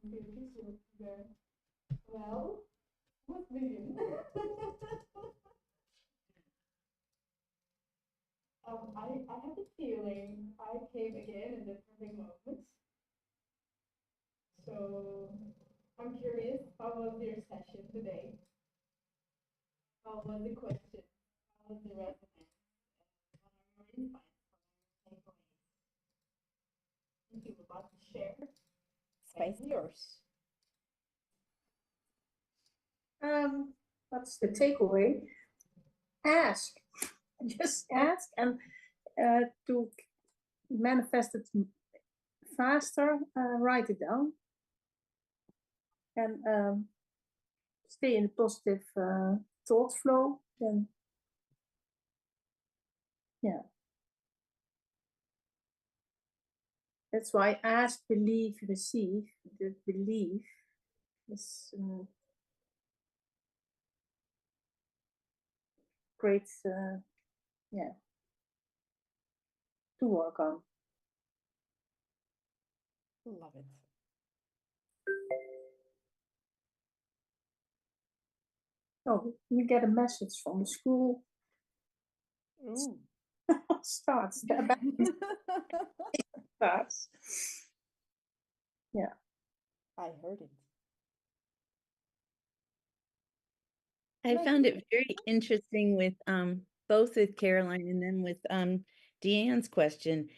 Beauty super. Well, let's begin. I have the feeling I came again in the perfect moment. So I'm curious, how was your session today? How was the question? How was the resonance? What are your insights? What are your takeaways? If you would like to share, space is yours. What's the takeaway? Ask. Just ask, and to manifest it faster, write it down, and stay in a positive thought flow. Then, yeah, that's why ask, believe, receive. The belief is great, yeah, to work on. Love it. Oh, we get a message from the school. Ooh. Starts. Starts. Yeah. I heard it. I found it very interesting with both with Caroline and then with Deanne's question.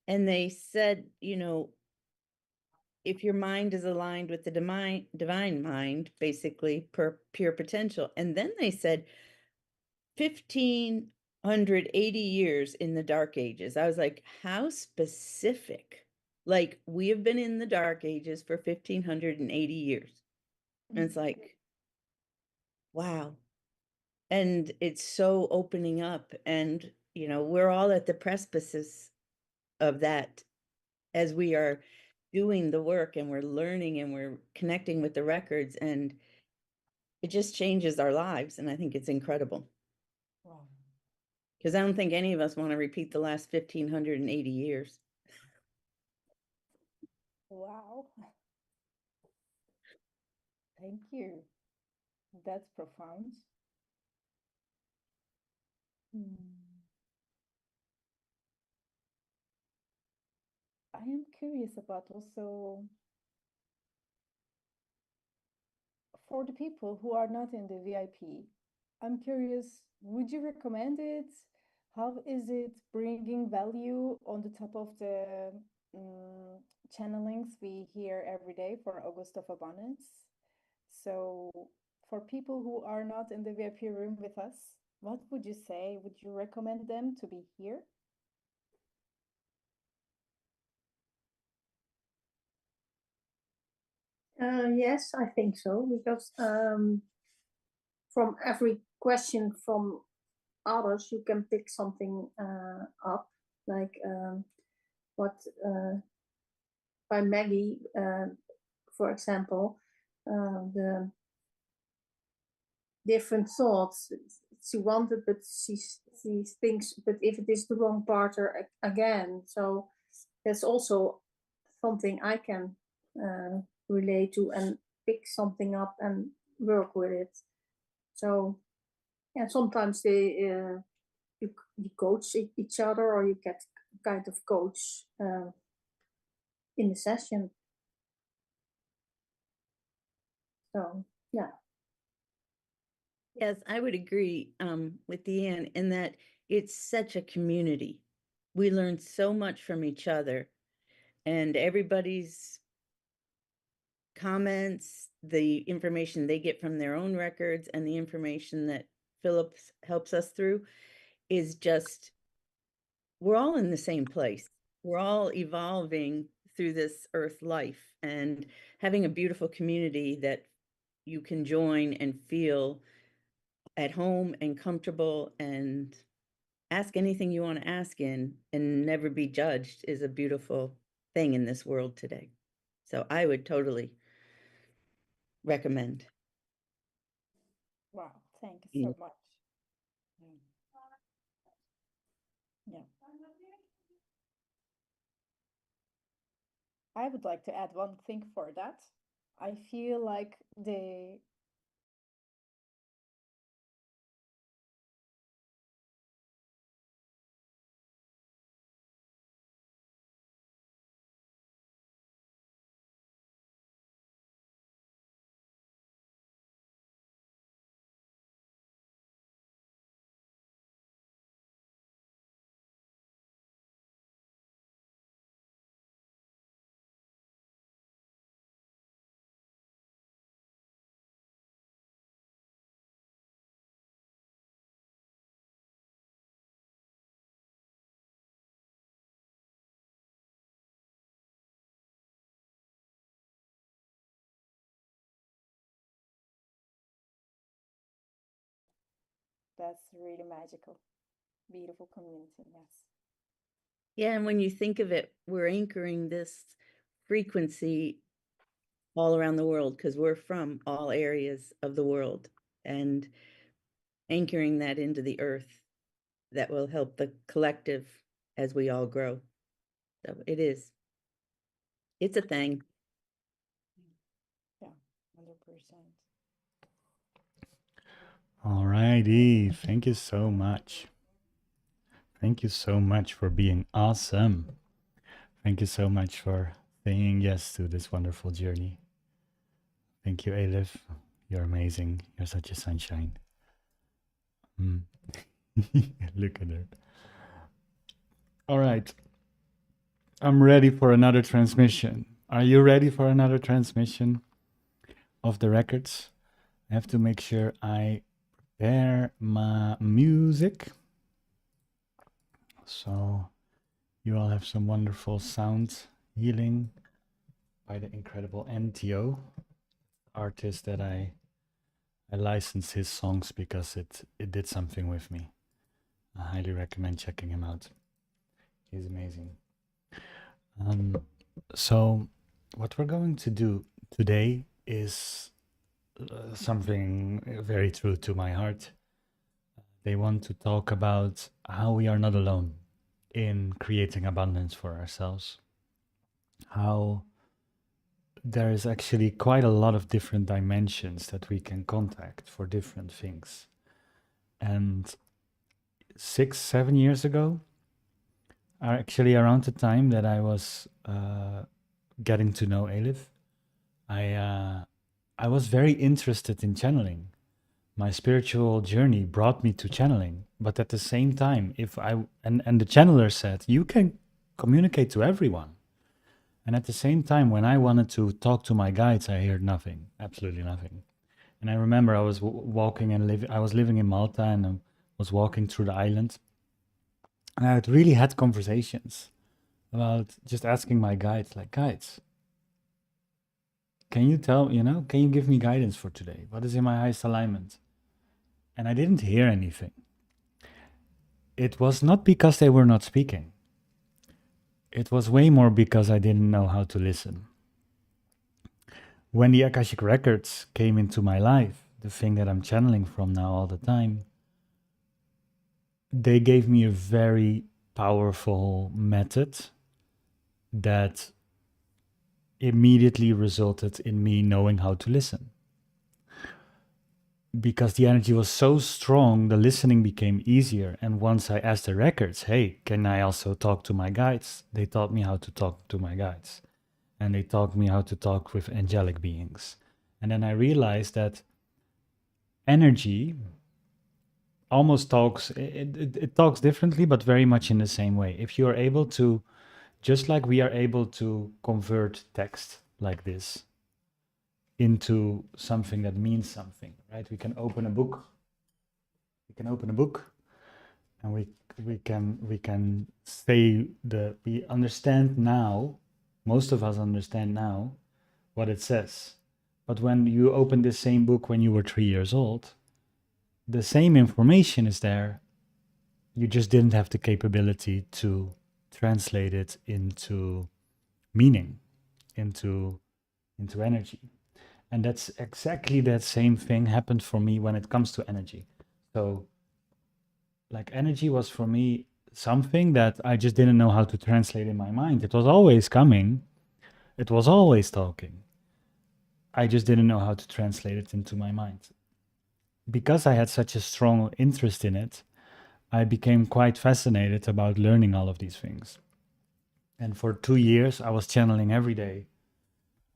And they said, you know, if your mind is aligned with the divine mind, basically per pure potential. And then they said 1580 years in the dark ages. I was like, how specific? Like, we have been in the dark ages for 1580 years. And it's like, wow. And it's so opening up, and you know, we're all at the precipices of that as we are doing the work and we're learning and we're connecting with the records, and it just changes our lives. And I think it's incredible. Wow. Because I don't think any of us want to repeat the last 1580 years. Wow. Thank you. That's profound. I am curious about also for the people who are not in the VIP. I'm curious, would you recommend it? How is it bringing value on the top of the um, channelings we hear every day for August of Abundance? So, for people who are not in the VIP room with us, what would you say? Would you recommend them to be here? Yes, I think so, because from every question from others, you can pick something up, like what by Maggie, for example, the different thoughts she wanted, but she thinks, but if it is the wrong partner again, so that's also something I can relate to and pick something up and work with it. So, yeah, sometimes you coach each other, or you get kind of coach in the session. So, yeah. Yes, I would agree with Deanne in that it's such a community. We learn so much from each other, and everybody's comments, the information they get from their own records, and the information that Phillips helps us through is just, we're all in the same place. We're all evolving through this earth life and having a beautiful community that you can join and feel at home and comfortable and ask anything you want to ask in and never be judged is a beautiful thing in this world today. So I would totally recommend. Wow, thank you so much. Yeah. I would like to add one thing for that. I feel like the that's really magical, beautiful community. Yes. Yeah, and when you think of it, we're anchoring this frequency all around the world because we're from all areas of the world and anchoring that into the earth that will help the collective as we all grow. So it is. It's a thing. Yeah, 100%. All righty. Thank you so much. Thank you so much for being awesome. Thank you so much for saying yes to this wonderful journey. Thank you, Elif. You're amazing. You're such a sunshine. Look at her. All right. I'm ready for another transmission. Are you ready for another transmission of the records? I have to make sure I prepare my music. So you all have some wonderful sound healing by the incredible NTO, artist that I licensed his songs because it did something with me. I highly recommend checking him out. He's amazing. So what we're going to do today is something very true to my heart. They want to talk about how we are not alone in creating abundance for ourselves. How there is actually quite a lot of different dimensions that we can contact for different things. And 6-7 years ago, actually around the time that I was getting to know Elif, I was very interested in channeling. My spiritual journey brought me to channeling, but at the same time, and the channeler said, you can communicate to everyone. And at the same time, when I wanted to talk to my guides, I heard nothing, absolutely nothing. And I remember I was walking and I was living in Malta and I was walking through the island. And I had really had conversations about just asking my guides, like, guides, can you can you give me guidance for today? What is in my highest alignment? And I didn't hear anything. It was not because they were not speaking. It was way more because I didn't know how to listen. When the Akashic records came into my life, the thing that I'm channeling from now all the time, they gave me a very powerful method that immediately resulted in me knowing how to listen. Because the energy was so strong, the listening became easier. And once I asked the records, hey, can I also talk to my guides? They taught me how to talk to my guides. And they taught me how to talk with angelic beings. And then I realized that energy almost talks, it talks differently, but very much in the same way. If you are able to, just like we are able to convert text like this into something that means something, right? We can open a book. We can open a book, and we can say that we understand now. Most of us understand now what it says. But when you open the same book when you were 3 years old, the same information is there. You just didn't have the capability to translate it into meaning, into energy. And that's exactly that same thing happened for me when it comes to energy. So like energy was for me something that I just didn't know how to translate in my mind. It was always coming. It was always talking. I just didn't know how to translate it into my mind. Because I had such a strong interest in it, I became quite fascinated about learning all of these things. And for 2 years, I was channeling every day.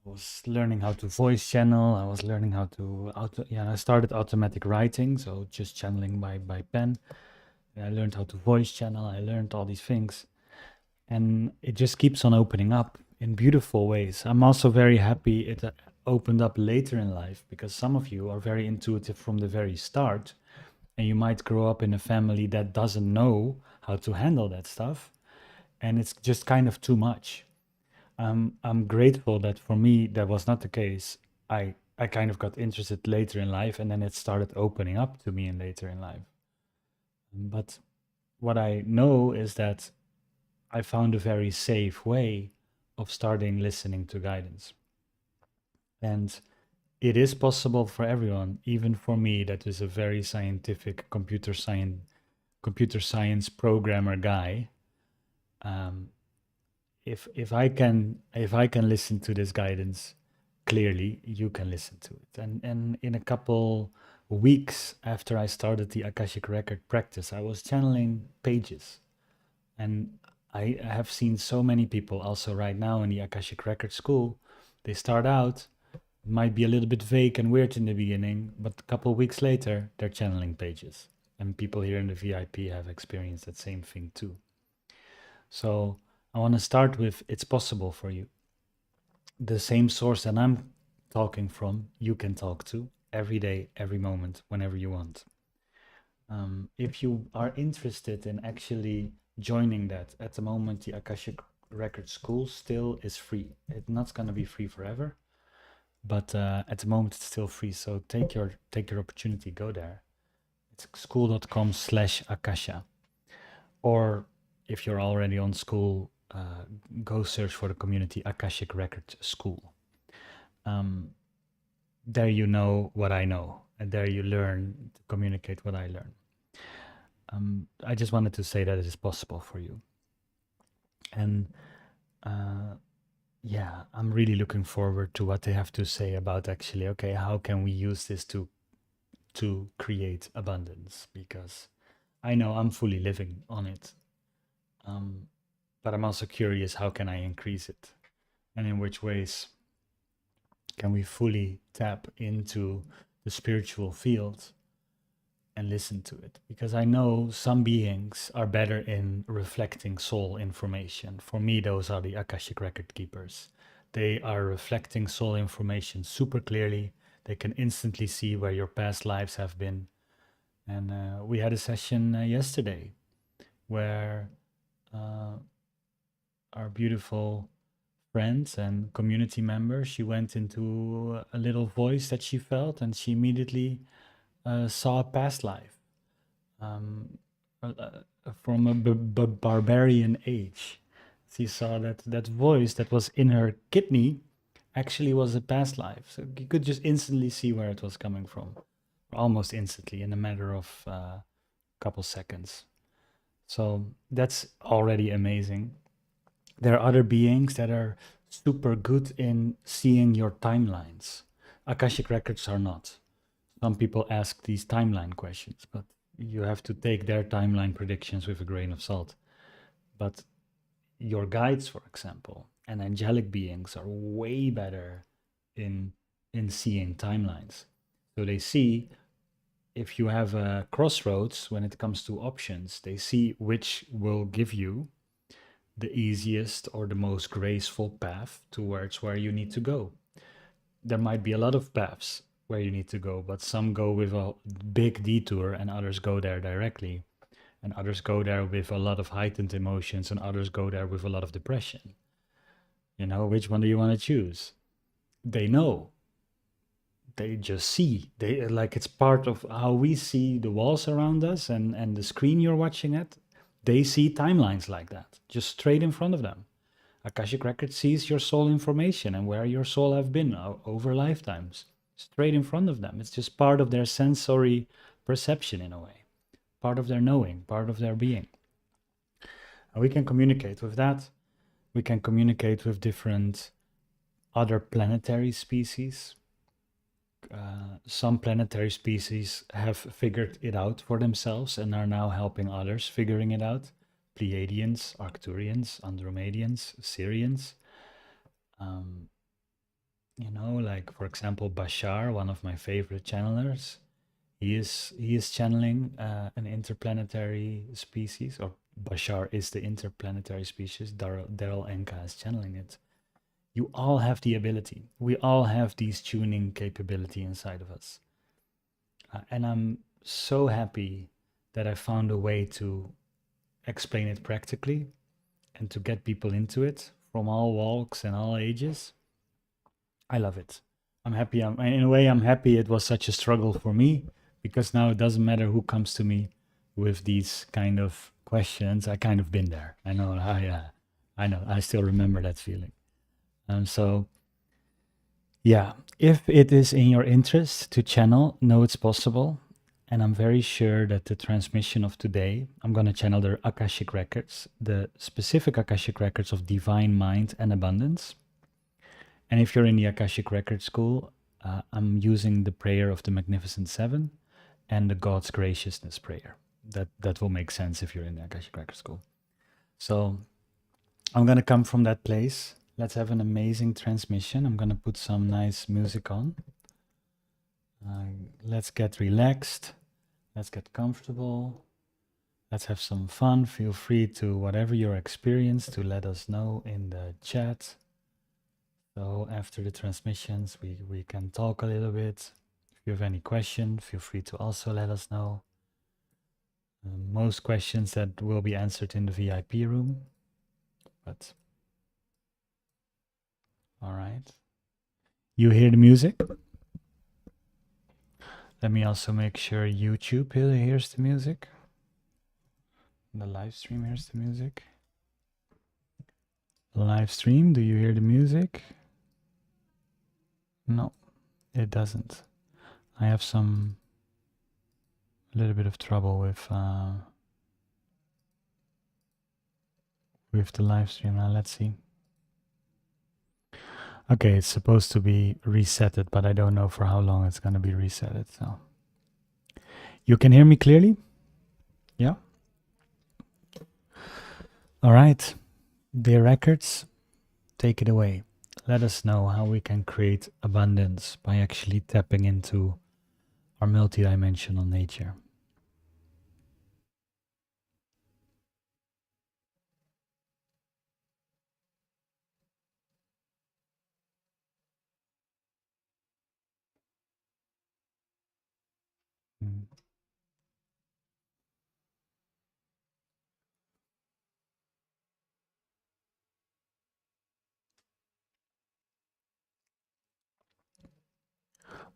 I was learning how to voice channel. I was learning how to I started automatic writing, so just channeling by pen. And I learned how to voice channel. I learned all these things, and it just keeps on opening up in beautiful ways. I'm also very happy it opened up later in life, because some of you are very intuitive from the very start, and you might grow up in a family that doesn't know how to handle that stuff, and it's just kind of too much. I'm grateful that for me that was not the case. I kind of got interested later in life, and then it started opening up to me in later in life. But what I know is that I found a very safe way of starting listening to guidance. And it is possible for everyone, even for me, that is a very scientific computer science programmer guy. If I can listen to this guidance clearly, you can listen to it. And in a couple weeks after I started the Akashic record practice, I was channeling pages. And I have seen so many people also right now in the Akashic record school. They start out, might be a little bit vague and weird in the beginning, but a couple weeks later, they're channeling pages. And people here in the VIP have experienced that same thing too. So I want to start with, it's possible for you. The same source that I'm talking from, you can talk to every day, every moment, whenever you want. If you are interested in actually joining that, at the moment, the Akashic Record School still is free. It's not going to be free forever, but at the moment it's still free. So take your opportunity, go there. It's school.com/Akasha. Or if you're already on school, go search for the community Akashic Record School. There you know what I know, and there you learn to communicate what I learn. I just wanted to say that it is possible for you. And yeah, I'm really looking forward to what they have to say about actually, okay, how can we use this to create abundance? Because I know I'm fully living on it. But I'm also curious, how can I increase it? And in which ways can we fully tap into the spiritual field and listen to it? Because I know some beings are better in reflecting soul information. For me, those are the Akashic record keepers. They are reflecting soul information super clearly. They can instantly see where your past lives have been. And we had a session yesterday where our beautiful friends and community member, she went into a little voice that she felt, and she immediately saw a past life from a barbarian age. She saw that voice that was in her kidney actually was a past life. So you could just instantly see where it was coming from, almost instantly, in a matter of a couple seconds. So that's already amazing. There are other beings that are super good in seeing your timelines. Akashic records are not. Some people ask these timeline questions, but you have to take their timeline predictions with a grain of salt. But your guides, for example, and angelic beings are way better in seeing timelines. So they see, if you have a crossroads when it comes to options, they see which will give you the easiest or the most graceful path towards where you need to go. There might be a lot of paths where you need to go, but some go with a big detour and others go there directly. And others go there with a lot of heightened emotions, and others go there with a lot of depression. You know, which one do you want to choose? They know. They just see. They like, it's part of how we see the walls around us and the screen you're watching at. They see timelines like that, just straight in front of them. Akashic Record sees your soul information and where your soul have been over lifetimes, straight in front of them. It's just part of their sensory perception in a way, part of their knowing, part of their being. And we can communicate with that. We can communicate with different other planetary species. some planetary species have figured it out for themselves and are now helping others figuring it out. Pleiadians, Arcturians, Andromedians, Syrians. You know, like for example, Bashar, one of my favorite channelers, he is channeling an interplanetary species, or Bashar is the interplanetary species. Daryl Enka is channeling it. You all have the ability. We all have these tuning capability inside of us. And I'm so happy that I found a way to explain it practically and to get people into it from all walks and all ages. I love it. I'm happy. In a way, I'm happy it was such a struggle for me, because now it doesn't matter who comes to me with these kind of questions. I kind of been there. I know. I know. I still remember that feeling. So, yeah, if it is in your interest to channel, know it's possible. And I'm very sure that the transmission of today, I'm going to channel the Akashic records, the specific Akashic records of divine mind and abundance. And if you're in the Akashic Record School, I'm using the prayer of the Magnificent Seven and the God's Graciousness prayer. That will make sense if you're in the Akashic Record School. So I'm going to come from that place. Let's have an amazing transmission. I'm going to put some nice music on. Let's get relaxed. Let's get comfortable. Let's have some fun. Feel free to, whatever your experience, to let us know in the chat. So after the transmissions, we can talk a little bit. If you have any question, feel free to also let us know. Most questions that will be answered in the VIP room. But all right. You hear the music? Let me also make sure YouTube hears the music. The live stream hears the music. Live stream, do you hear the music? No, it doesn't. I have a little bit of trouble with the live stream. Now let's see. Okay, it's supposed to be resetted, but I don't know for how long it's going to be resetted. So you can hear me clearly? Yeah? All right. Dear records, take it away. Let us know how we can create abundance by actually tapping into our multidimensional nature.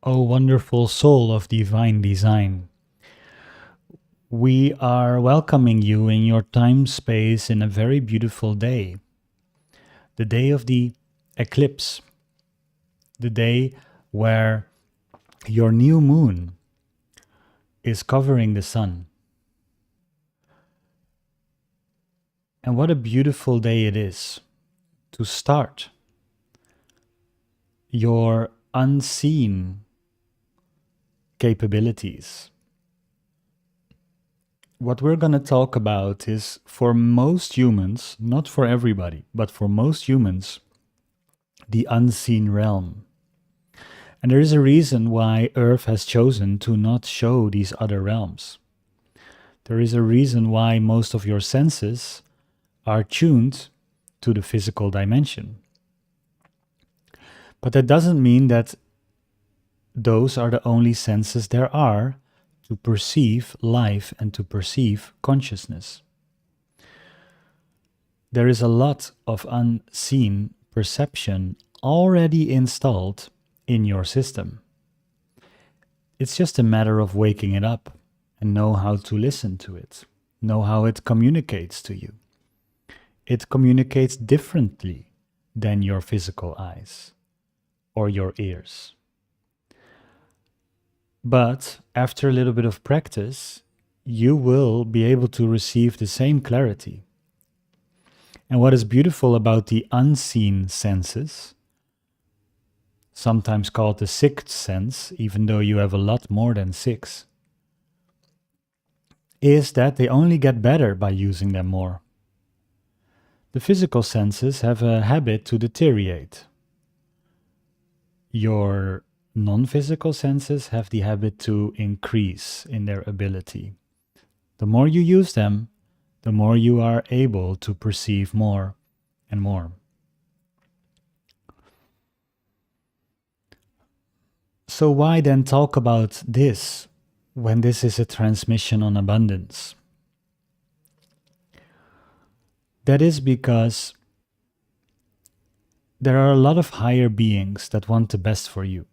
O wonderful soul of divine design, we are welcoming you in your time space in a very beautiful day. The day of the eclipse. The day where your new moon is covering the sun. And what a beautiful day it is to start your unseen capabilities. What we're going to talk about is, for most humans, not for everybody, but for most humans, the unseen realm. And there is a reason why Earth has chosen to not show these other realms. There is a reason why most of your senses are tuned to the physical dimension. But that doesn't mean that those are the only senses there are to perceive life and to perceive consciousness. There is a lot of unseen perception already installed in your system. It's just a matter of waking it up and know how to listen to it, know how it communicates to you. It communicates differently than your physical eyes or your ears. But after a little bit of practice, you will be able to receive the same clarity. And what is beautiful about the unseen senses, sometimes called the sixth sense, even though you have a lot more than six, is that they only get better by using them more. The physical senses have a habit to deteriorate. Your non-physical senses have the habit to increase in their ability. The more you use them, the more you are able to perceive more and more. So why then talk about this when this is a transmission on abundance? That is because there are a lot of higher beings that want the best for you.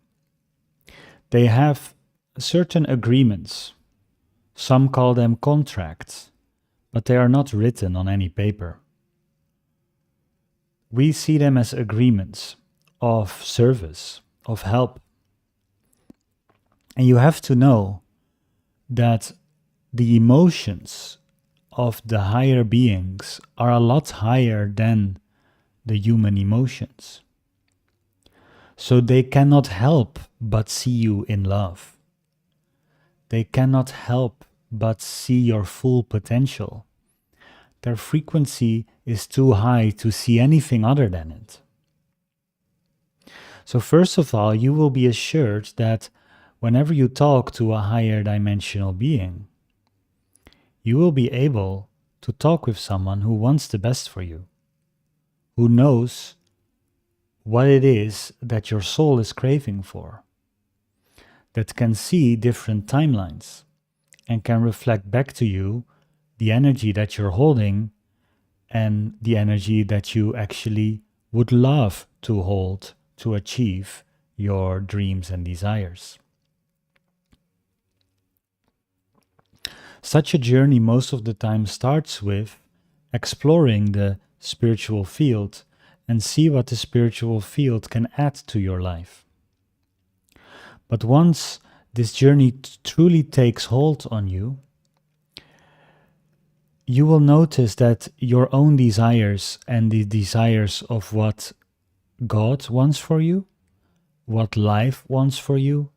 They have certain agreements. Some call them contracts, but they are not written on any paper. We see them as agreements of service, of help. And you have to know that the emotions of the higher beings are a lot higher than the human emotions. So they cannot help but see you in love. They cannot help but see your full potential. Their frequency is too high to see anything other than it. So first of all, you will be assured that whenever you talk to a higher dimensional being, you will be able to talk with someone who wants the best for you, who knows what it is that your soul is craving for, that can see different timelines and can reflect back to you the energy that you're holding and the energy that you actually would love to hold to achieve your dreams and desires. Such a journey most of the time starts with exploring the spiritual field and see what the spiritual field can add to your life. But once this journey truly takes hold on you, you will notice that your own desires and the desires of what God wants for you, what life wants for you,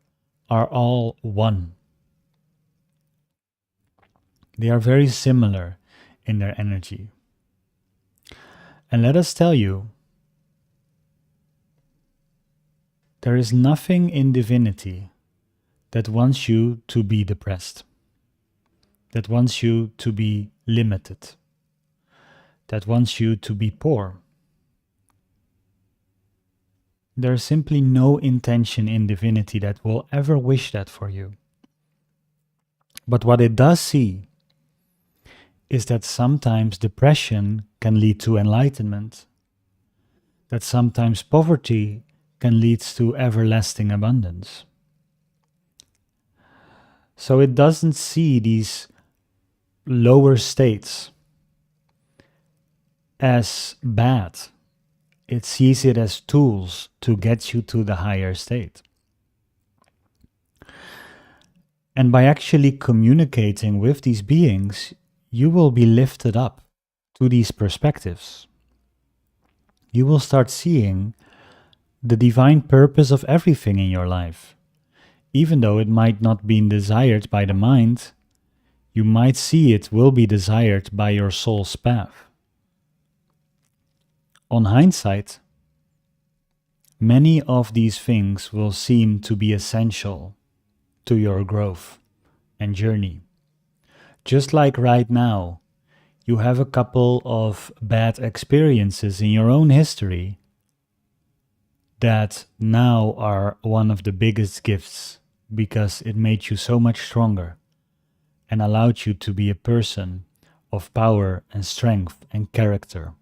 are all one. They are very similar in their energy. And let us tell you, there is nothing in divinity that wants you to be depressed, that wants you to be limited, that wants you to be poor. There is simply no intention in divinity that will ever wish that for you. But what it does see is that sometimes depression can lead to enlightenment, that sometimes poverty can lead to everlasting abundance. So it doesn't see these lower states as bad. It sees it as tools to get you to the higher state. And by actually communicating with these beings, you will be lifted up to these perspectives. You will start seeing the divine purpose of everything in your life. Even though it might not be desired by the mind, you might see it will be desired by your soul's path. On hindsight, many of these things will seem to be essential to your growth and journey. Just like right now, you have a couple of bad experiences in your own history that now are one of the biggest gifts because it made you so much stronger and allowed you to be a person of power and strength and character.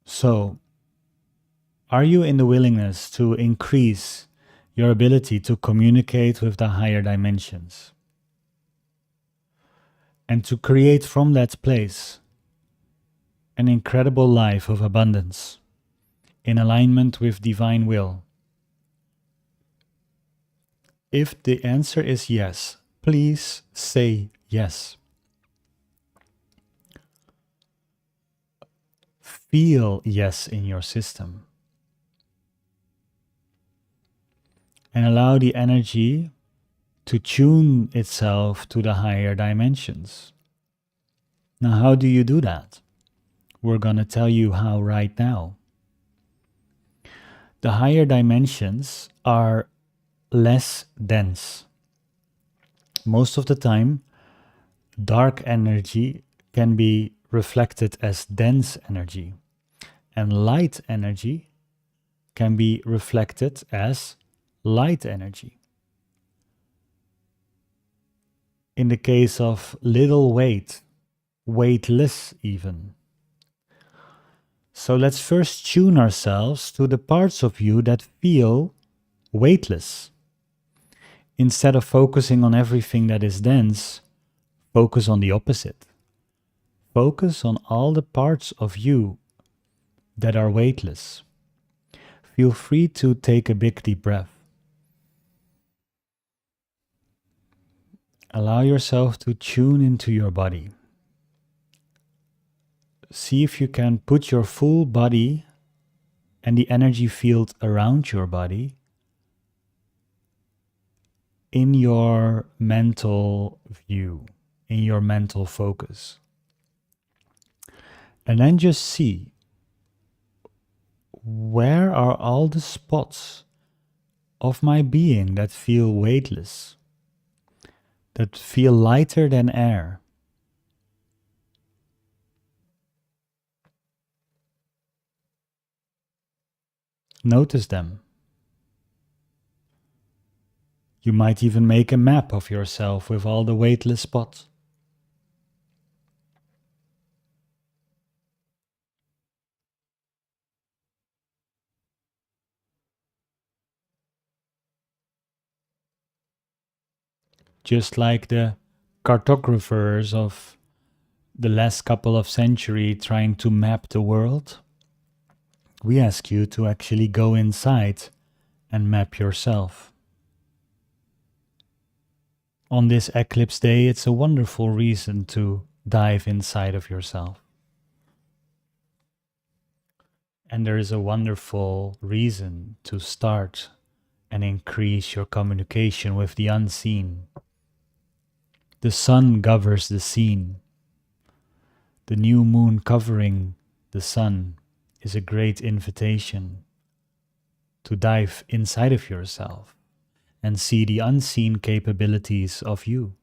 So, are you in the willingness to increase your ability to communicate with the higher dimensions and to create from that place an incredible life of abundance in alignment with divine will? If the answer is yes, please say yes. feel yes in your system. And allow the energy to tune itself to the higher dimensions. Now, how do you do that? We're going to tell you how right now. The higher dimensions are less dense. Most of the time, dark energy can be reflected as dense energy, and light energy can be reflected as light energy. In the case of little weight, weightless even. So let's first tune ourselves to the parts of you that feel weightless. Instead of focusing on everything that is dense, focus on the opposite. Focus on all the parts of you that are weightless. Feel free to take a big deep breath. Allow yourself to tune into your body. See if you can put your full body and the energy field around your body in your mental view, in your mental focus. And then just see, where are all the spots of my being that feel weightless, that feel lighter than air? Notice them. You might even make a map of yourself with all the weightless spots. Just like the cartographers of the last couple of centuries trying to map the world, we ask you to actually go inside and map yourself. On this eclipse day, it's a wonderful reason to dive inside of yourself. And there is a wonderful reason to start and increase your communication with the unseen. The sun governs the seen. The new moon covering the sun is a great invitation to dive inside of yourself and see the unseen capabilities of you.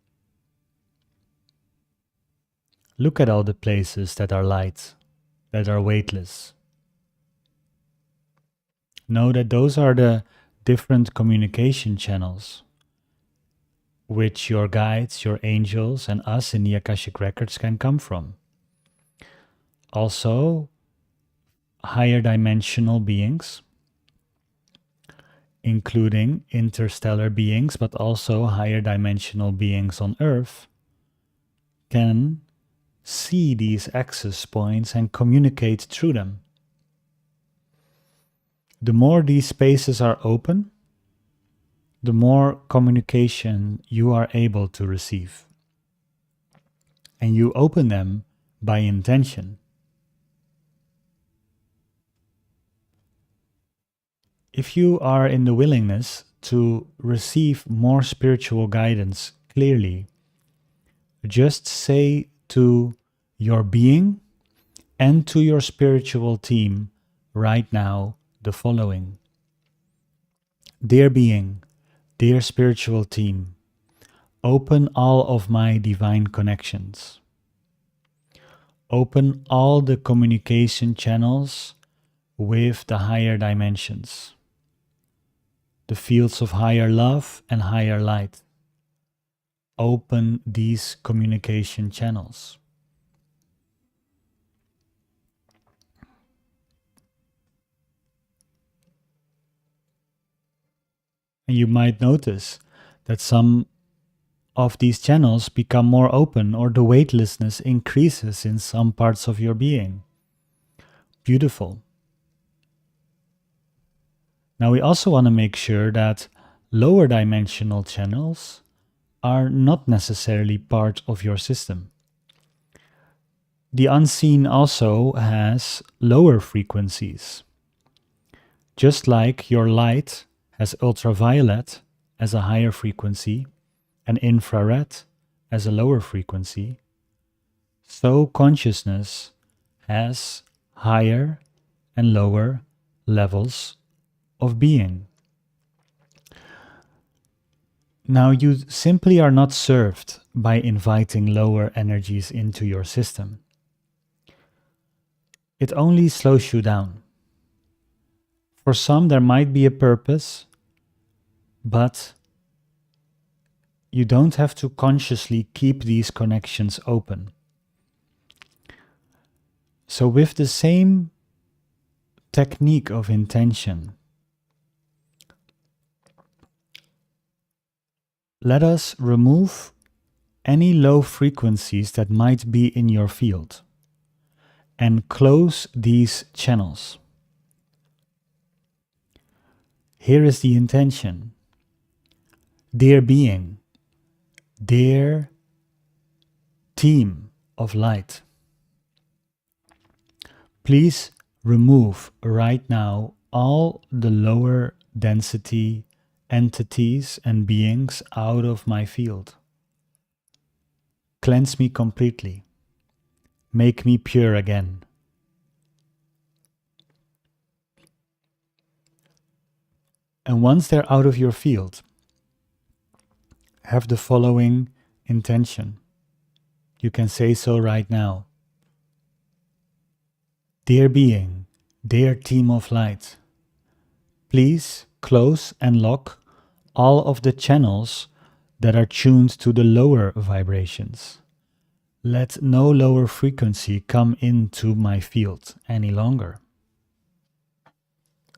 Look at all the places that are light, that are weightless. Know that those are the different communication channels which your guides, your angels, and us in the Akashic Records can come from. Also, higher dimensional beings, including interstellar beings, but also higher dimensional beings on Earth, can see these access points and communicate through them. The more these spaces are open, the more communication you are able to receive. And you open them by intention. If you are in the willingness to receive more spiritual guidance clearly, just say to your being and to your spiritual team right now the following. Dear being, dear spiritual team, open all of my divine connections. Open all the communication channels with the higher dimensions, the fields of higher love and higher light. Open these communication channels. And you might notice that some of these channels become more open, or the weightlessness increases in some parts of your being. Beautiful. Now we also want to make sure that lower dimensional channels are not necessarily part of your system. The unseen also has lower frequencies. Just like your light has ultraviolet as a higher frequency and infrared as a lower frequency, so consciousness has higher and lower levels of being. Now, you simply are not served by inviting lower energies into your system. It only slows you down. For some, there might be a purpose, but you don't have to consciously keep these connections open. So, with the same technique of intention, let us remove any low frequencies that might be in your field and close these channels. Here is the intention. Dear being, dear team of light, please remove right now all the lower density entities and beings out of my field. Cleanse me completely. Make me pure again. And once they're out of your field, have the following intention. You can say so right now. Dear being, dear team of light, please close and lock all of the channels that are tuned to the lower vibrations. Let no lower frequency come into my field any longer.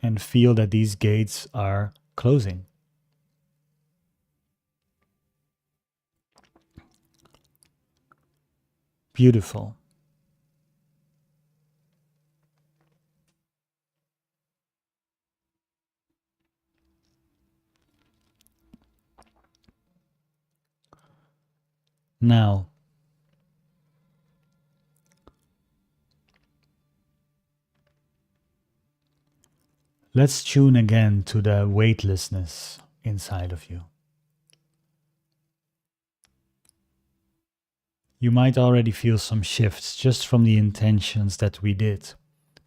And feel that these gates are closing. Beautiful. Now, let's tune again to the weightlessness inside of you. You might already feel some shifts just from the intentions that we did,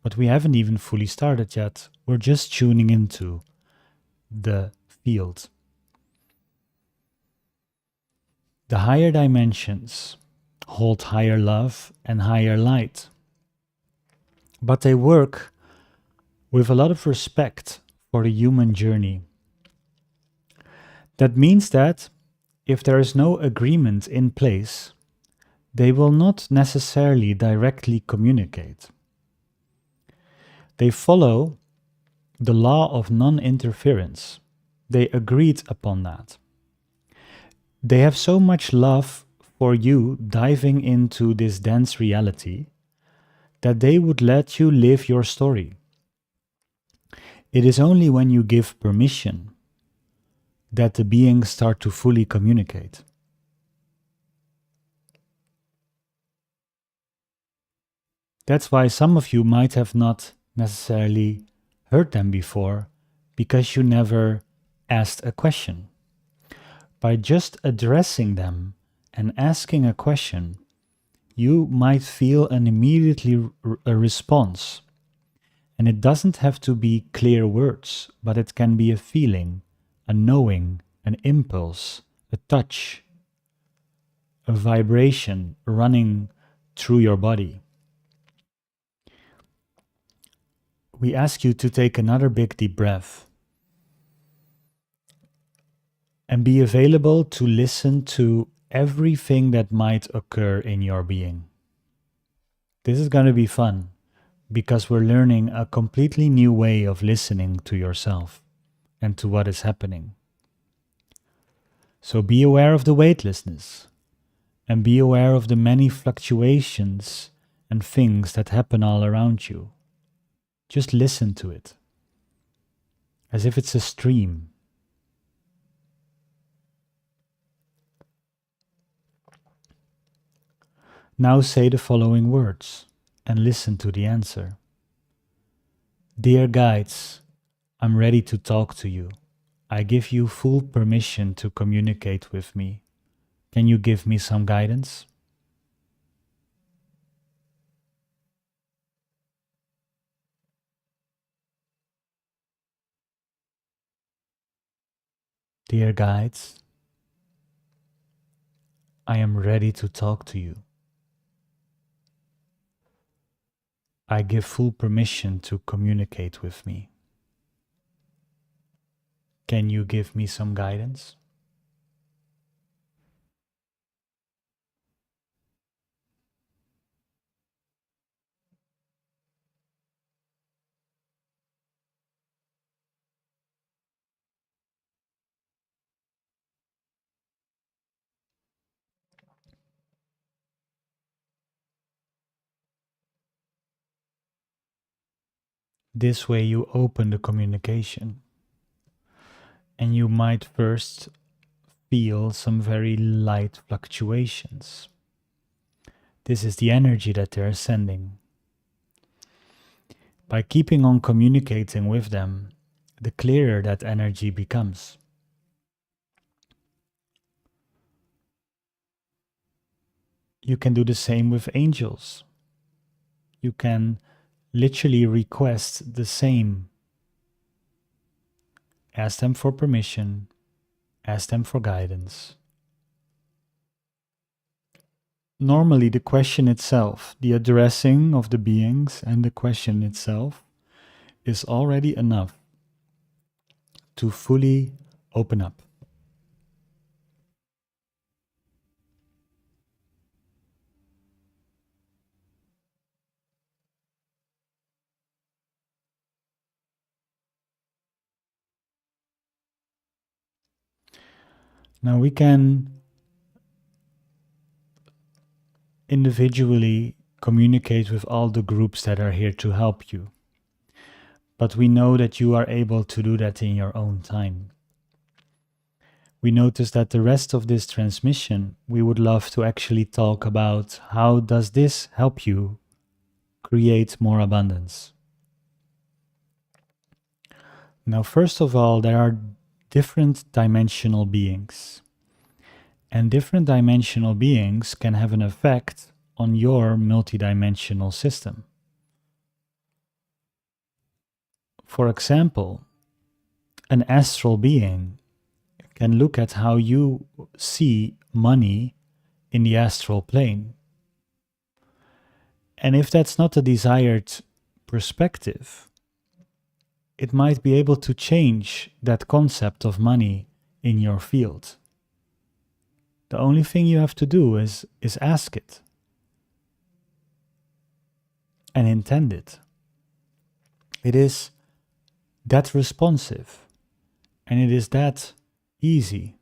but we haven't even fully started yet. We're just tuning into the field. The higher dimensions hold higher love and higher light, but they work with a lot of respect for the human journey. That means that if there is no agreement in place, they will not necessarily directly communicate. They follow the law of non-interference. They agreed upon that. They have so much love for you diving into this dense reality that they would let you live your story. It is only when you give permission that the beings start to fully communicate. That's why some of you might have not necessarily heard them before, because you never asked a question. By just addressing them and asking a question, you might feel an immediately a response. And it doesn't have to be clear words, but it can be a feeling, a knowing, an impulse, a touch, a vibration running through your body. We ask you to take another big deep breath and be available to listen to everything that might occur in your being. This is going to be fun because we're learning a completely new way of listening to yourself and to what is happening. So be aware of the weightlessness and be aware of the many fluctuations and things that happen all around you. Just listen to it as if it's a stream. Now say the following words and listen to the answer. Dear guides, I'm ready to talk to you. I give you full permission to communicate with me. Can you give me some guidance? Dear guides, I am ready to talk to you. I give full permission to communicate with me. Can you give me some guidance? This way you open the communication, and you might first feel some very light fluctuations. This is the energy that they're sending. By keeping on communicating with them, the clearer that energy becomes. You can do the same with angels. You can literally request the same. Ask them for permission, ask them for guidance. Normally, the question itself, the addressing of the beings and the question itself, is already enough to fully open up. Now we can individually communicate with all the groups that are here to help you. But we know that you are able to do that in your own time. We notice that the rest of this transmission, we would love to actually talk about how does this help you create more abundance. Now, first of all, there are different dimensional beings. And different dimensional beings can have an effect on your multidimensional system. For example, an astral being can look at how you see money in the astral plane. And if that's not a desired perspective, it might be able to change that concept of money in your field. The only thing you have to do is ask it and intend it. It is that responsive and it is that easy.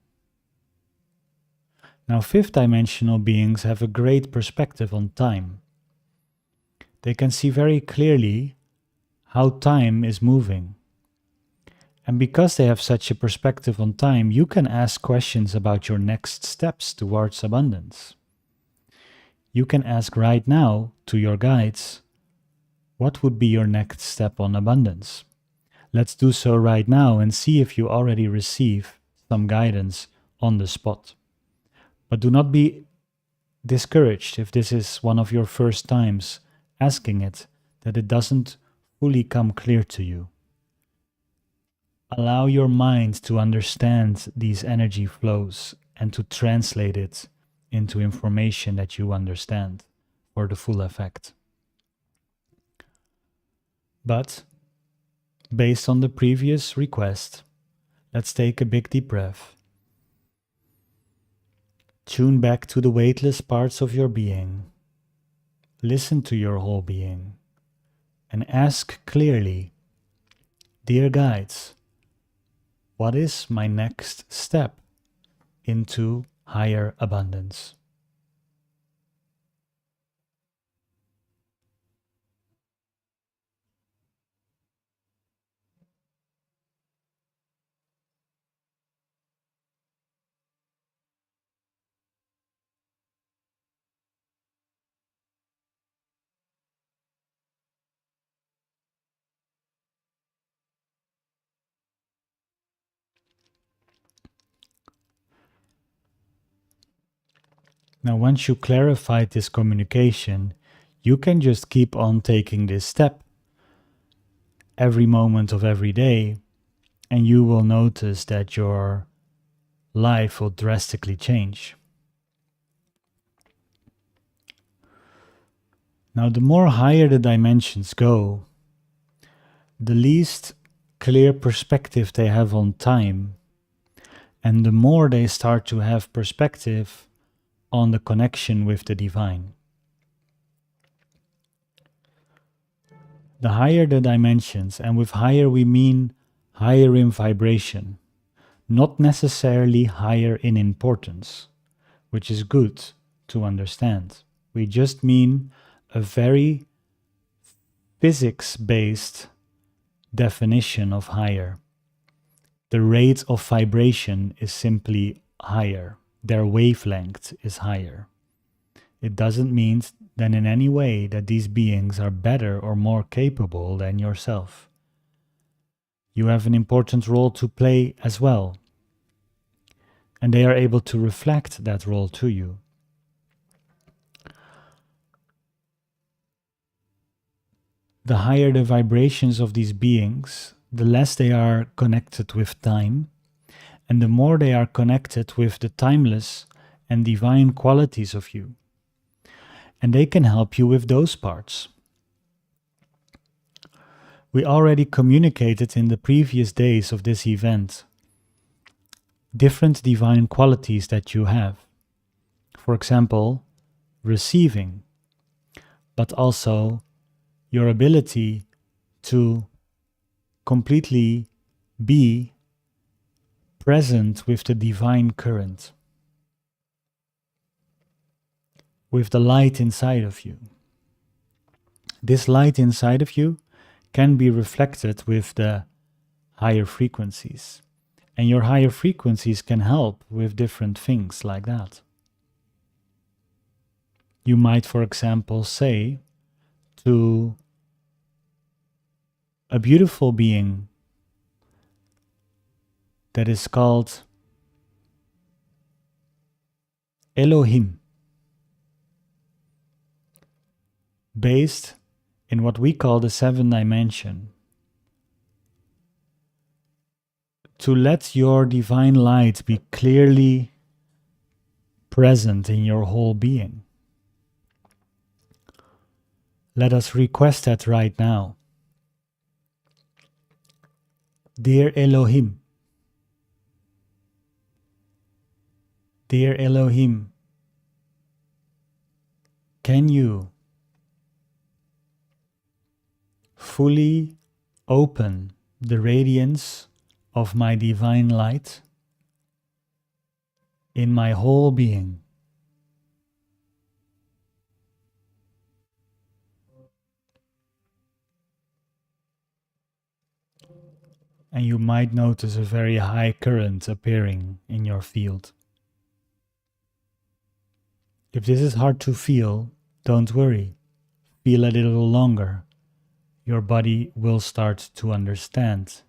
Now, fifth dimensional beings have a great perspective on time. They can see very clearly how time is moving. And because they have such a perspective on time, you can ask questions about your next steps towards abundance. You can ask right now to your guides, what would be your next step on abundance? Let's do so right now and see if you already receive some guidance on the spot. But do not be discouraged if this is one of your first times asking it, that it doesn't fully come clear to you. Allow your mind to understand these energy flows and to translate it into information that you understand for the full effect. But based on the previous request, let's take a big deep breath. Tune back to the weightless parts of your being. Listen to your whole being and ask clearly, dear guides, what is my next step into higher abundance? Now, once you clarified this communication, you can just keep on taking this step every moment of every day, and you will notice that your life will drastically change. Now, the more higher the dimensions go, the least clear perspective they have on time, and the more they start to have perspective on the connection with the divine. The higher the dimensions, and with higher we mean higher in vibration, not necessarily higher in importance, which is good to understand. We just mean a very physics-based definition of higher. The rate of vibration is simply higher. Their wavelength is higher. It doesn't mean then in any way that these beings are better or more capable than yourself. You have an important role to play as well, and they are able to reflect that role to you. The higher the vibrations of these beings, the less they are connected with time, and the more they are connected with the timeless and divine qualities of you. And they can help you with those parts. We already communicated in the previous days of this event different divine qualities that you have. For example, receiving, but also your ability to completely be present with the divine current, with the light inside of you. This light inside of you can be reflected with the higher frequencies, and your higher frequencies can help with different things like that. You might, for example, say to a beautiful being that is called Elohim, based in what we call the 7th dimension, to let your divine light be clearly present in your whole being. Let us request that right now. Dear Elohim, dear Elohim, can you fully open the radiance of my divine light in my whole being? And you might notice a very high current appearing in your field. If this is hard to feel, don't worry. Feel a little longer. Your body will start to understand.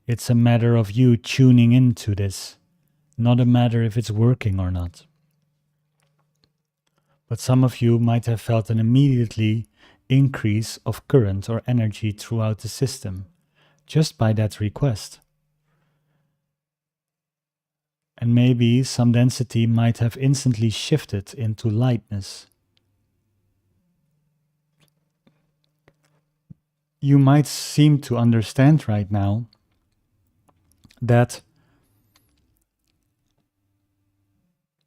It's a matter of you tuning into this, not a matter if it's working or not. But some of you might have felt an immediately increase of current or energy throughout the system, just by that request. And maybe some density might have instantly shifted into lightness. You might seem to understand right now that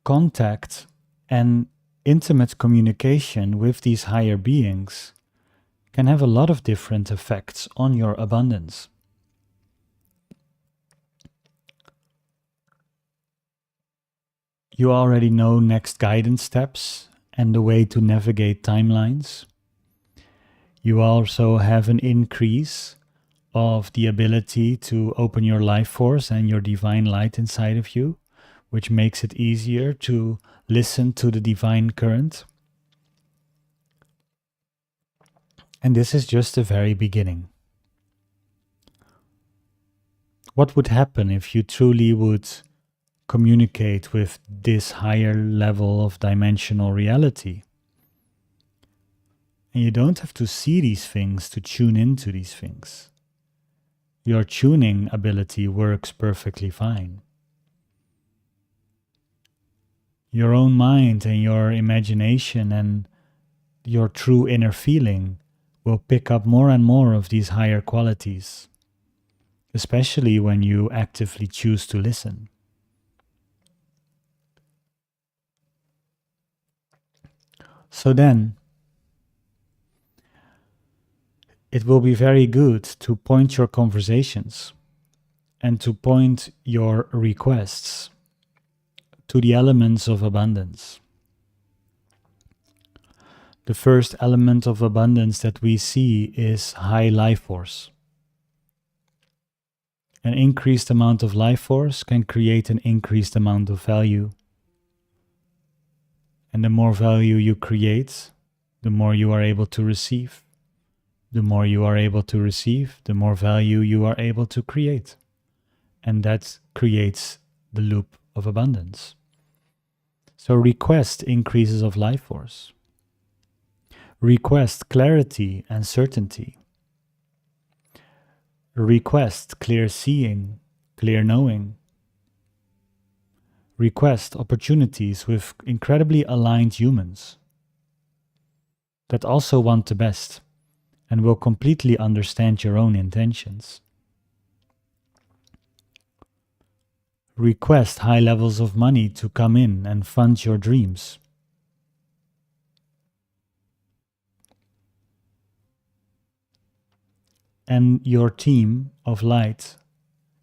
contact and intimate communication with these higher beings can have a lot of different effects on your abundance. You already know next guidance steps and the way to navigate timelines. You also have an increase of the ability to open your life force and your divine light inside of you, which makes it easier to listen to the divine current. And this is just the very beginning. What would happen if you truly would communicate with this higher level of dimensional reality. And you don't have to see these things to tune into these things. Your tuning ability works perfectly fine. Your own mind and your imagination and your true inner feeling will pick up more and more of these higher qualities, especially when you actively choose to listen. So then, it will be very good to point your conversations and to point your requests to the elements of abundance. The first element of abundance that we see is high life force. An increased amount of life force can create an increased amount of value. And the more value you create, the more you are able to receive. The more you are able to receive, the more value you are able to create. And that creates the loop of abundance. So request increases of life force. Request clarity and certainty. Request clear seeing, clear knowing. Request opportunities with incredibly aligned humans that also want the best and will completely understand your own intentions. Request high levels of money to come in and fund your dreams. And your team of light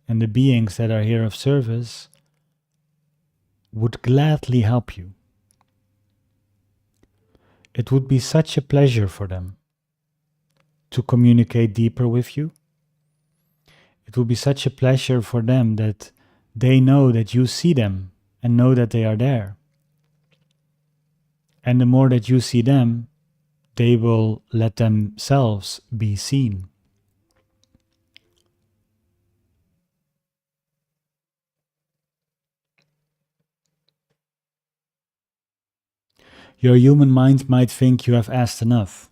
and the beings that are here of service would gladly help you. It would be such a pleasure for them to communicate deeper with you. It would be such a pleasure for them that they know that you see them and know that they are there. And the more that you see them, they will let themselves be seen. Your human mind might think you have asked enough,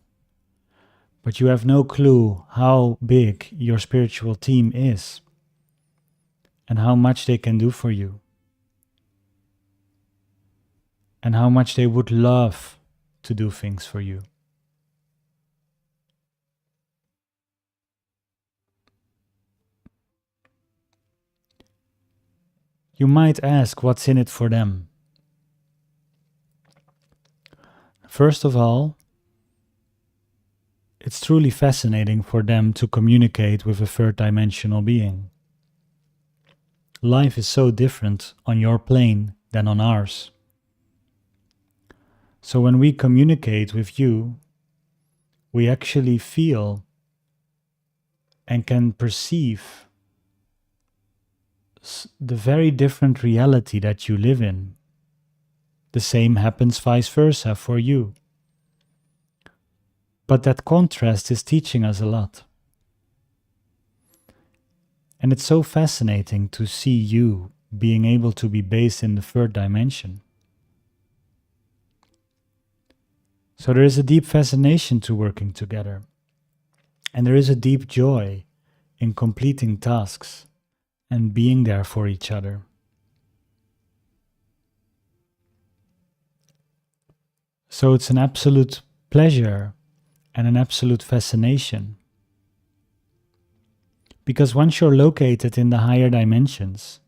but you have no clue how big your spiritual team is and how much they can do for you and how much they would love to do things for you. You might ask what's in it for them. First of all, it's truly fascinating for them to communicate with a third dimensional being. Life is so different on your plane than on ours. So when we communicate with you, we actually feel and can perceive the very different reality that you live in. The same happens vice versa for you. But that contrast is teaching us a lot. And it's so fascinating to see you being able to be based in the third dimension. So there is a deep fascination to working together. And there is a deep joy in completing tasks and being there for each other. So it's an absolute pleasure and an absolute fascination. Because once you're located in the higher dimensions,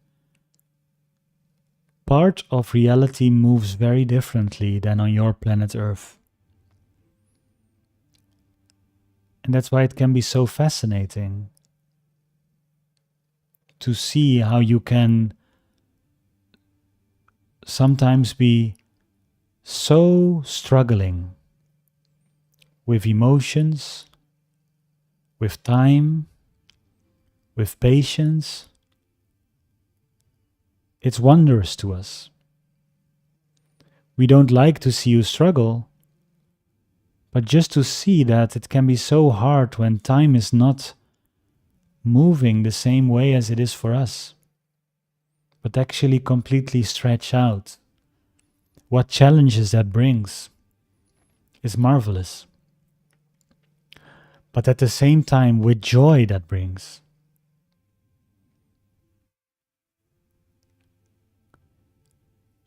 part of reality moves very differently than on your planet Earth. And that's why it can be so fascinating to see how you can sometimes be so struggling with emotions, with time, with patience. It's wondrous to us. We don't like to see you struggle, but just to see that it can be so hard when time is not moving the same way as it is for us. but actually completely stretch out. What challenges that brings is marvelous. But at the same time, with joy that brings.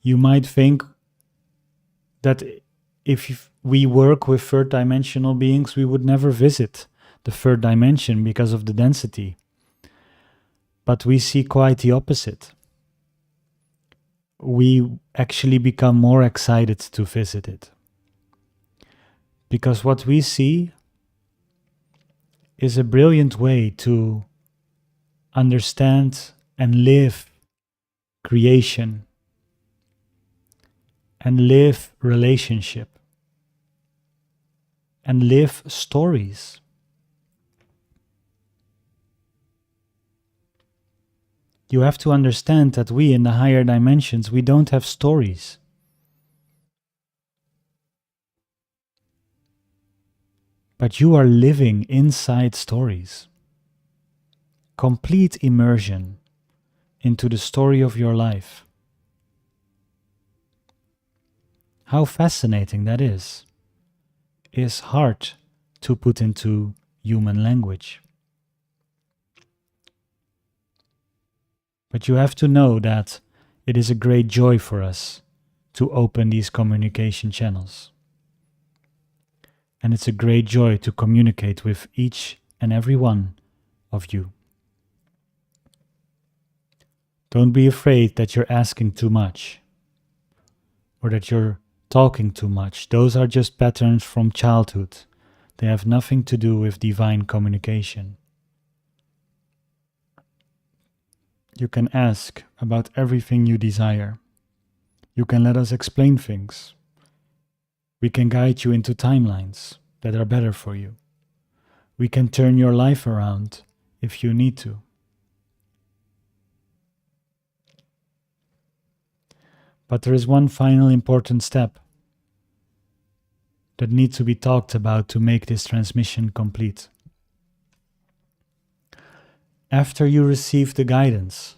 You might think that if we work with third dimensional beings, we would never visit the third dimension because of the density. But we see quite the opposite. We actually become more excited to visit it. Because what we see is a brilliant way to understand and live creation and live relationship and live stories. You have to understand that we in the higher dimensions, we don't have stories. But you are living inside stories. Complete immersion into the story of your life. How fascinating that is hard to put into human language. But you have to know that it is a great joy for us to open these communication channels. And it's a great joy to communicate with each and every one of you. Don't be afraid that you're asking too much or that you're talking too much. Those are just patterns from childhood. They have nothing to do with divine communication. You can ask about everything you desire. You can let us explain things. We can guide you into timelines that are better for you. We can turn your life around if you need to. But there is one final important step that needs to be talked about to make this transmission complete. After you receive the guidance,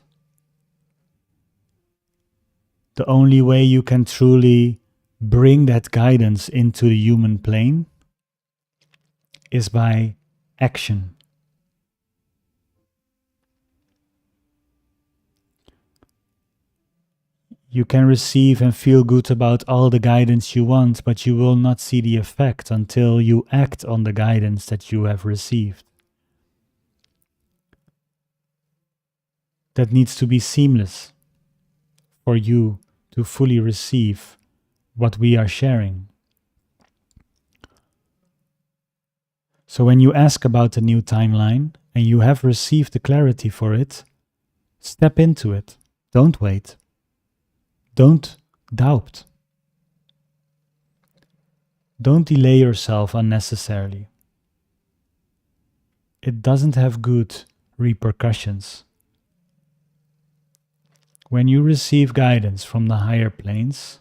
the only way you can truly bring that guidance into the human plane is by action. You can receive and feel good about all the guidance you want, but you will not see the effect until you act on the guidance that you have received. That needs to be seamless for you to fully receive what we are sharing. So when you ask about the new timeline and you have received the clarity for it, step into it. Don't wait. Don't doubt. Don't delay yourself unnecessarily. It doesn't have good repercussions. When you receive guidance from the higher planes,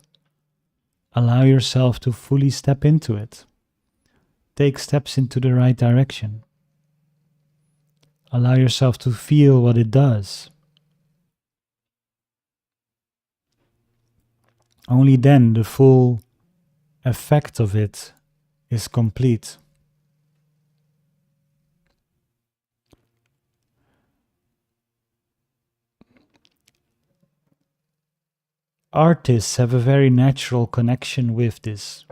allow yourself to fully step into it. Take steps into the right direction. Allow yourself to feel what it does. Only then the full effect of it is complete. Artists have a very natural connection with this.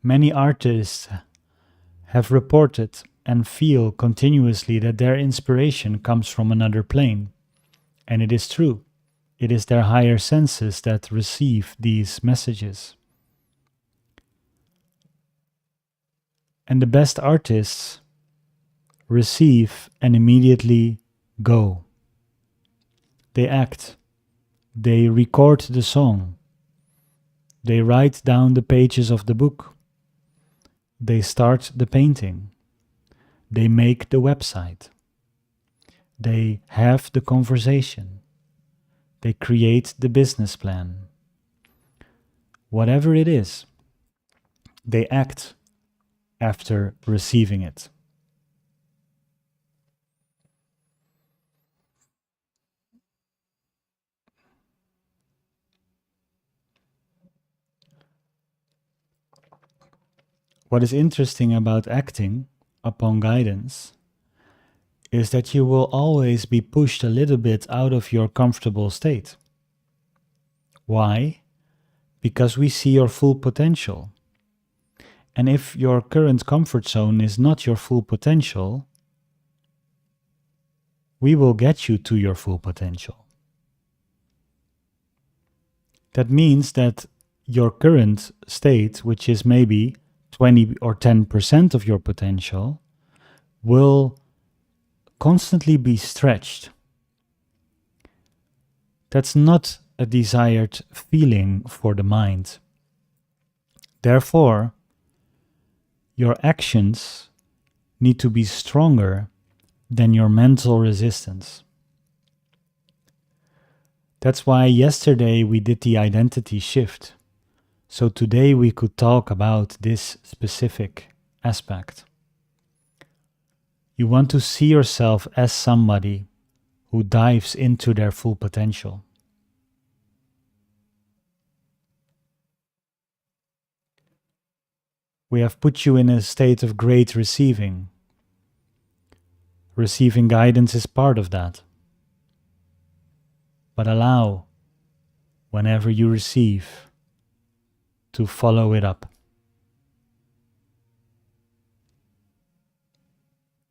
Many artists have reported and feel continuously that their inspiration comes from another plane. And it is true. It is their higher senses that receive these messages. And the best artists receive and immediately go. They act. They record the song. They write down the pages of the book. They start the painting. They make the website. They have the conversation. They create the business plan. Whatever it is, they act after receiving it. what is interesting about acting upon guidance is that you will always be pushed a little bit out of your comfortable state. Why? Because we see your full potential. And if your current comfort zone is not your full potential, we will get you to your full potential. That means that your current state, which is maybe 20 or 10% of your potential, will constantly be stretched. That's not a desired feeling for the mind. Therefore, your actions need to be stronger than your mental resistance. That's why yesterday we did the identity shift. So today we could talk about this specific aspect. You want to see yourself as somebody who dives into their full potential. We have put you in a state of great receiving. Receiving guidance is part of that. But allow, whenever you receive, to follow it up.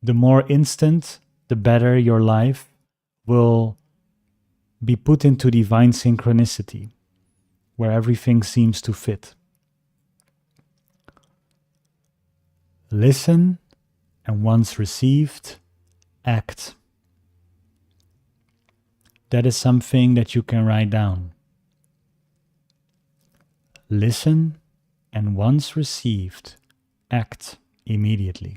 The more instant, the better your life will be put into divine synchronicity, where everything seems to fit. Listen, and once received, act. That is something that you can write down. Listen, and once received, act immediately.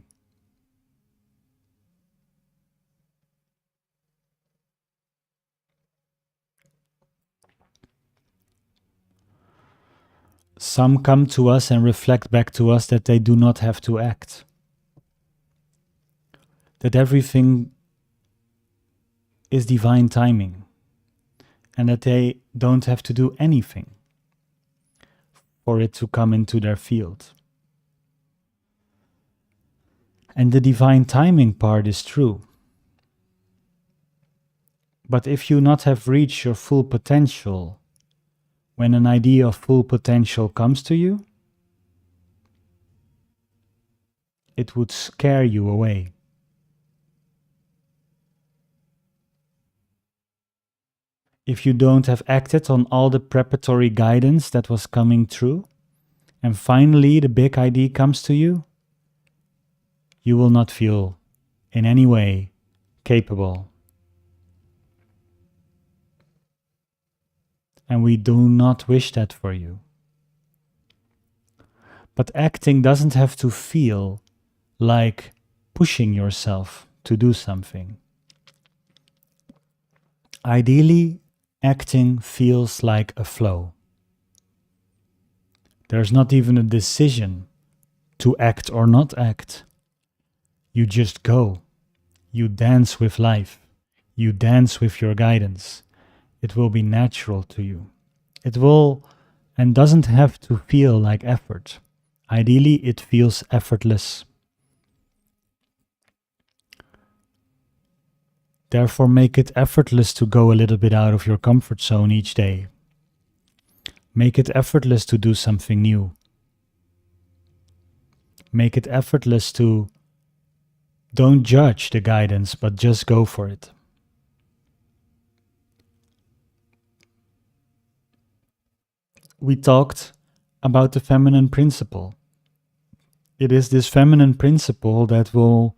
Some come to us and reflect back to us that they do not have to act. That everything is divine timing. And that they don't have to do anything for it to come into their field. And the divine timing part is true. But if you not have reached your full potential, when an idea of full potential comes to you, it would scare you away. If you don't have acted on all the preparatory guidance that was coming through, and finally the big idea comes to you, you will not feel in any way capable. And we do not wish that for you. But acting doesn't have to feel like pushing yourself to do something. Ideally, acting feels like a flow. There's not even a decision to act or not act. You just go. You dance with life. You dance with your guidance. It will be natural to you. It will and doesn't have to feel like effort. Ideally, it feels effortless. Therefore, make it effortless to go a little bit out of your comfort zone each day. Make it effortless to do something new. Make it effortless to don't judge the guidance, but just go for it. We talked about the feminine principle. It is this feminine principle that will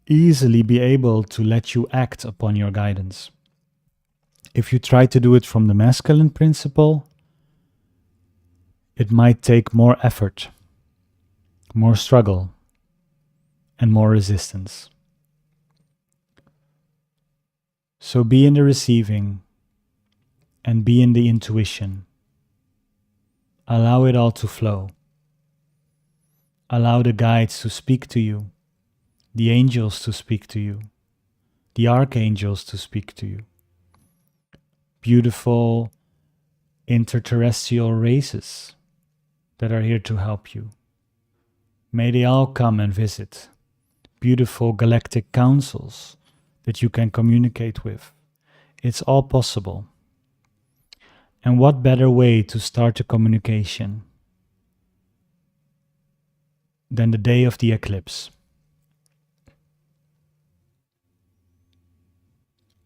easily be able to let you act upon your guidance. If you try to do it from the masculine principle, it might take more effort, more struggle, and more resistance. So be in the receiving and be in the intuition. Allow it all to flow. Allow the guides to speak to you, the angels to speak to you, the archangels to speak to you. Beautiful interterrestrial races that are here to help you. May they all come and visit. Beautiful galactic councils that you can communicate with. It's all possible. And what better way to start a communication than the day of the eclipse?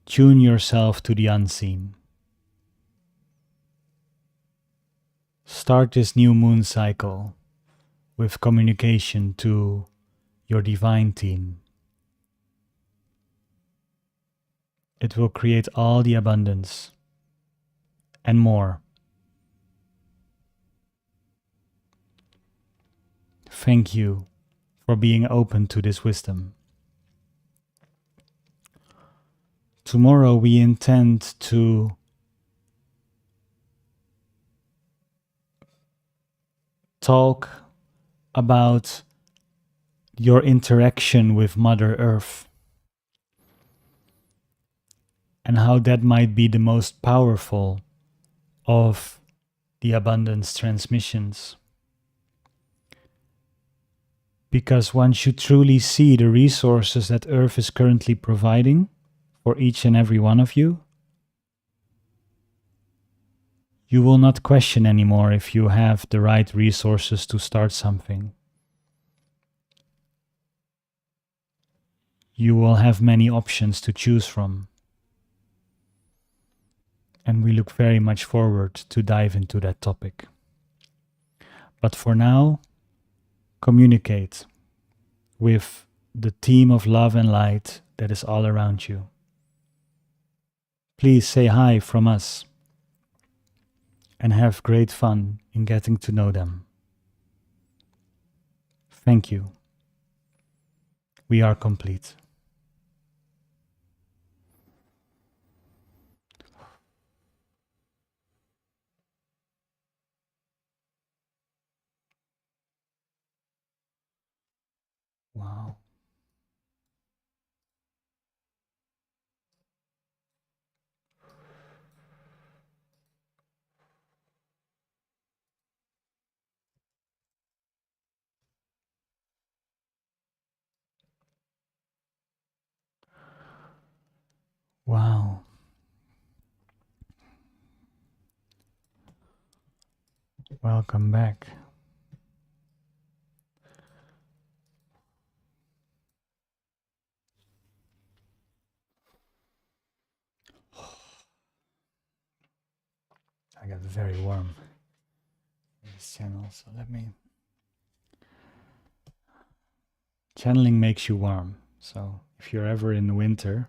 Tune yourself to the unseen. Start this new moon cycle with communication to your divine team. It will create all the abundance and more. Thank you for being open to this wisdom. Tomorrow we intend to talk about your interaction with Mother Earth and how that might be the most powerful of the abundance transmissions. Because once you truly see the resources that Earth is currently providing for each and every one of you, you will not question anymore if you have the right resources to start something. You will have many options to choose from. And we look very much forward to dive into that topic. But for now, communicate with the team of love and light that is all around you. Please say hi from us and have great fun in getting to know them. Thank you. We are complete. Wow. Wow. Welcome back. I got very warm in this channel, so let me... Channeling makes you warm, so if you're ever in the winter,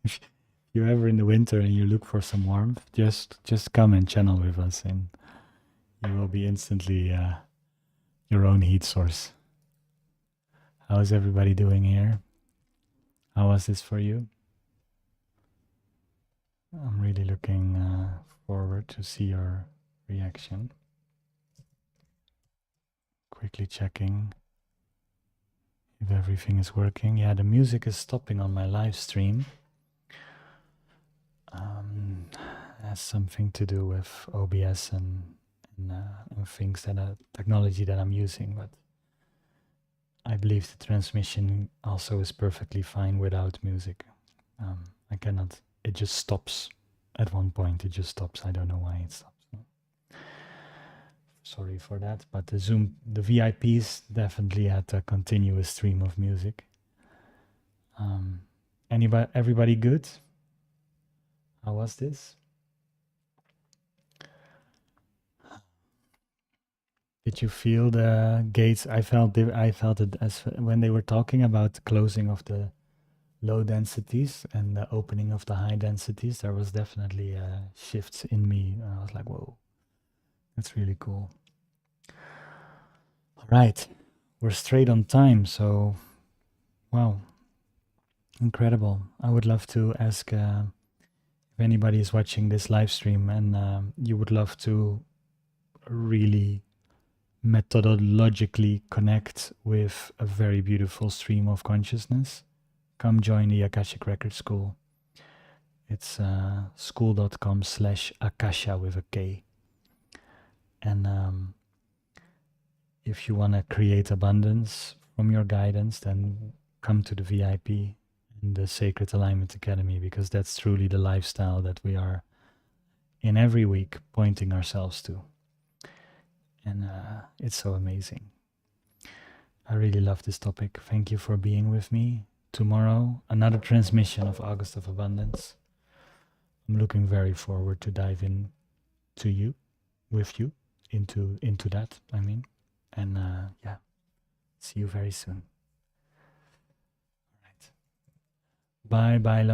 if you're ever in the winter and you look for some warmth, just come and channel with us and you will be instantly your own heat source. How is everybody doing here? How was this for you? I'm really looking forward to see your reaction. Quickly checking if everything is working. Yeah, the music is stopping on my live stream. Has something to do with OBS and things that technology that I'm using, but I believe the transmission also is perfectly fine without music. I cannot. It just stops at one point. It just stops. I don't know why it stops. Sorry for that, but the VIPs definitely had a continuous stream of music. Everybody good? How was this? Did you feel the gates? I felt it as when they were talking about the closing of the low densities and the opening of the high densities. There was definitely shifts in me. I was like, whoa, that's really cool. All right, we're straight on time, so wow, incredible. I would love to ask if anybody is watching this live stream and you would love to really methodologically connect with a very beautiful stream of consciousness, come join the Akashic Record School. It's school.com/Akasha with a K. And if you want to create abundance from your guidance, then come to the VIP in the Sacred Alignment Academy, because that's truly the lifestyle that we are in every week pointing ourselves to. And it's so amazing. I really love this topic. Thank you for being with me. Tomorrow, another transmission of August of Abundance. I'm looking very forward to dive in to you, with you, into that, I mean. And yeah, see you very soon. All right. Bye, love.